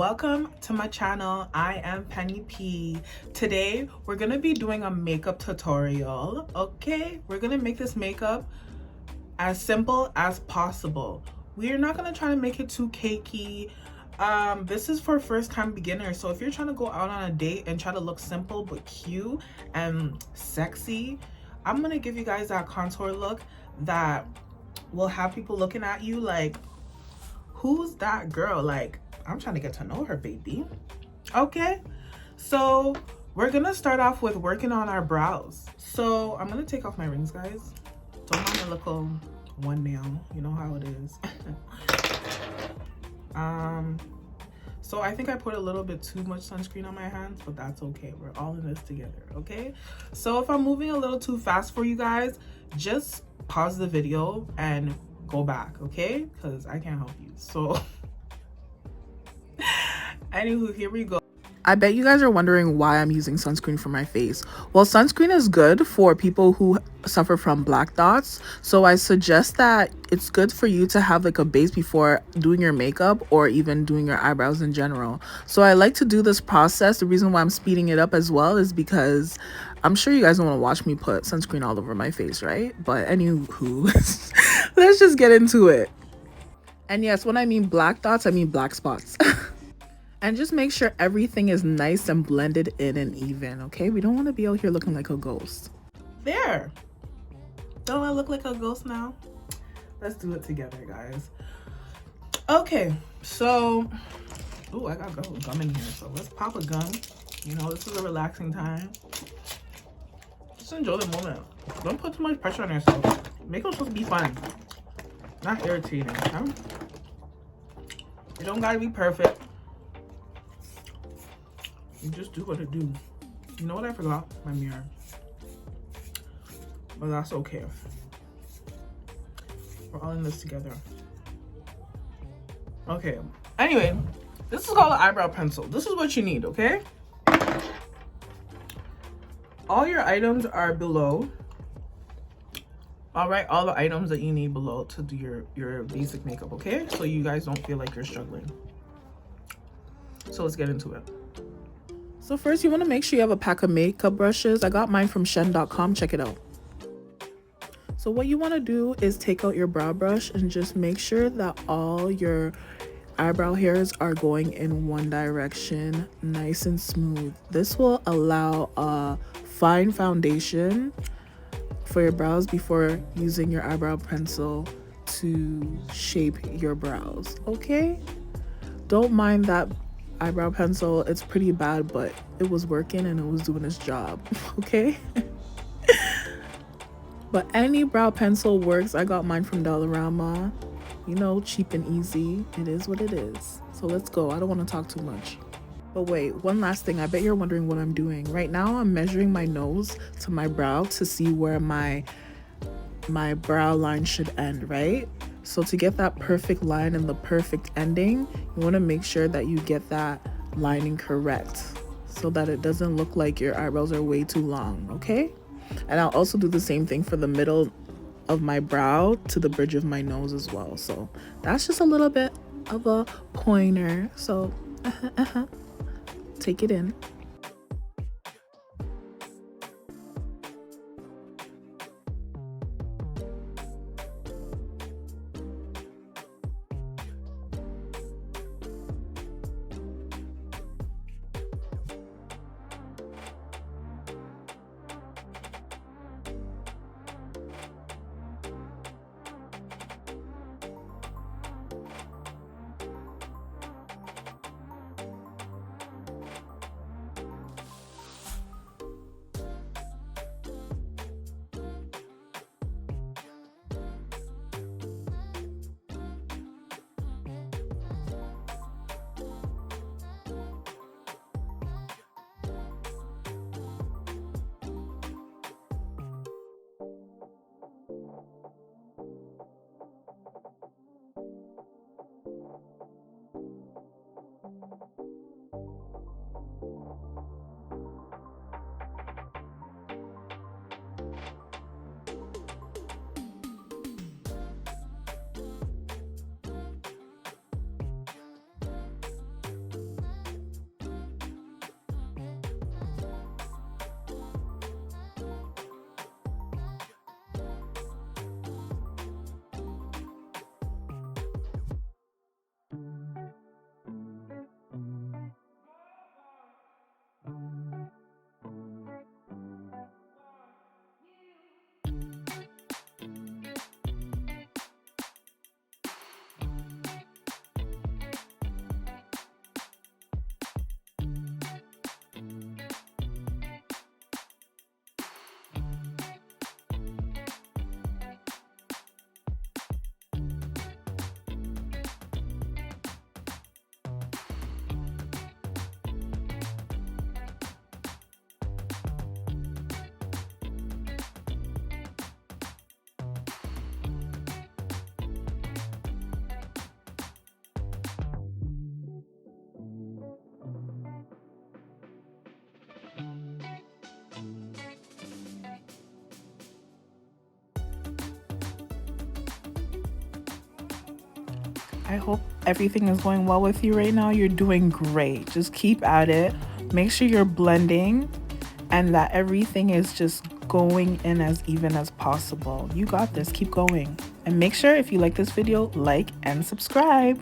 Welcome to my channel. I am Penny P. Today we're gonna be doing a makeup tutorial. Okay, we're gonna make this makeup as simple as possible. We are not gonna try to make it too cakey. This is for first time beginners, so if you're trying to go out on a date and try to look simple but cute and sexy, I'm gonna give you guys that contour look that will have people looking at you like, who's that girl? Like, I'm trying to get to know her, baby. Okay, so we're gonna start off with working on our brows. So I'm gonna take off my rings, guys. Don't mind the little one nail, you know how it is. So I think I put a little bit too much sunscreen on my hands, but that's okay. We're all in this together, okay? So if I'm moving a little too fast for you guys, just pause the video and go back, okay? Because I can't help you. So anywho, here we go. I bet you guys are wondering why I'm using sunscreen for my face. Well, sunscreen is good for people who suffer from black dots. So I suggest that it's good for you to have like a base before doing your makeup or even doing your eyebrows in general. So I like to do this process. The reason why I'm speeding it up as well is because I'm sure you guys don't want to watch me put sunscreen all over my face, right? But anywho, let's just get into it. And yes, when I mean black dots, I mean black spots. And just make sure everything is nice and blended in and even, okay? We don't want to be out here looking like a ghost. There. Don't I look like a ghost now? Let's do it together, guys. Okay, so... Ooh, I got gum in here, so let's pop a gum. You know, this is a relaxing time. Just enjoy the moment. Don't put too much pressure on yourself. Makeup's supposed to be fun, not irritating, huh? You don't gotta be perfect. You just do what it do. You know what? I forgot my mirror, but that's okay. We're all in this together. Okay. Anyway, this is called an eyebrow pencil. This is what you need, okay? All your items are below. All right, all the items that you need below to do your basic makeup, okay? So you guys don't feel like you're struggling. So let's get into it. So first, you want to make sure you have a pack of makeup brushes. I got mine from shen.com. Check it out. So what you want to do is take out your brow brush and just make sure that all your eyebrow hairs are going in one direction, nice and smooth. This will allow a fine foundation for your brows before using your eyebrow pencil to shape your brows, okay? Don't mind that eyebrow pencil. It's pretty bad, but it was working and it was doing its job, okay? But any brow pencil works. I got mine from Dollarama. You know, cheap and easy. It is what it is. So let's go. I don't want to talk too much. But wait, one last thing. I bet you're wondering what I'm doing. Right now, I'm measuring my nose to my brow to see where my brow line should end, right? So to get that perfect line and the perfect ending, you want to make sure that you get that lining correct so that it doesn't look like your eyebrows are way too long, okay? And I'll also do the same thing for the middle of my brow to the bridge of my nose as well. So that's just a little bit of a pointer. So take it in. I hope everything is going well with you right now. You're doing great. Just keep at it. Make sure you're blending and that everything is just going in as even as possible. You got this. Keep going. And make sure if you like this video, like and subscribe.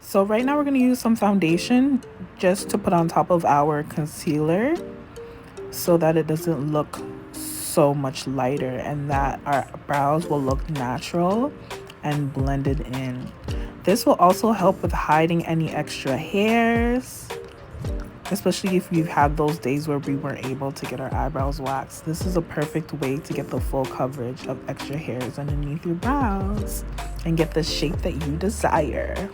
So right now we're going to use some foundation just to put on top of our concealer so that it doesn't look so much lighter and that our brows will look natural and blended in. This will also help with hiding any extra hairs, especially if you've had those days where we weren't able to get our eyebrows waxed. This is a perfect way to get the full coverage of extra hairs underneath your brows and get the shape that you desire.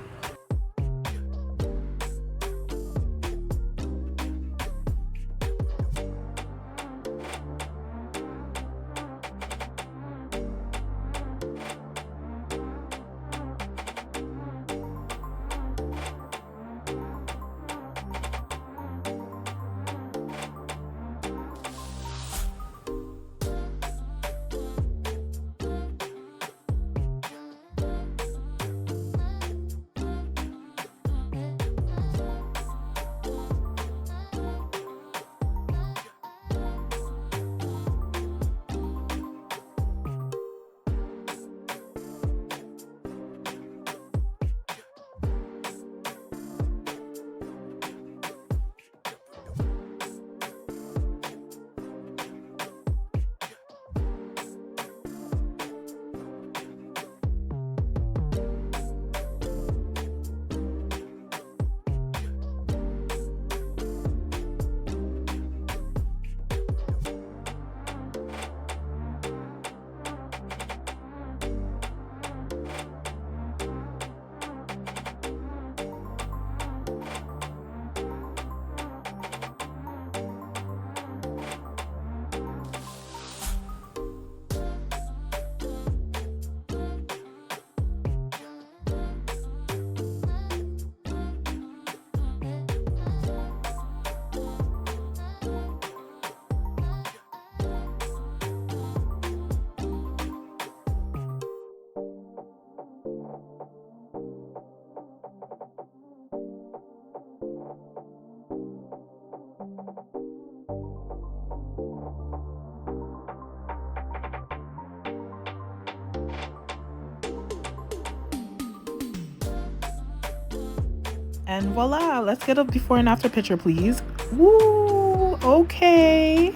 And voila, let's get a before and after picture, please. Woo, okay.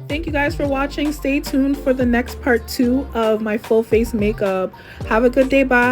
Thank you guys for watching. Stay tuned for the next part 2 of my full face makeup. Have a good day. Bye.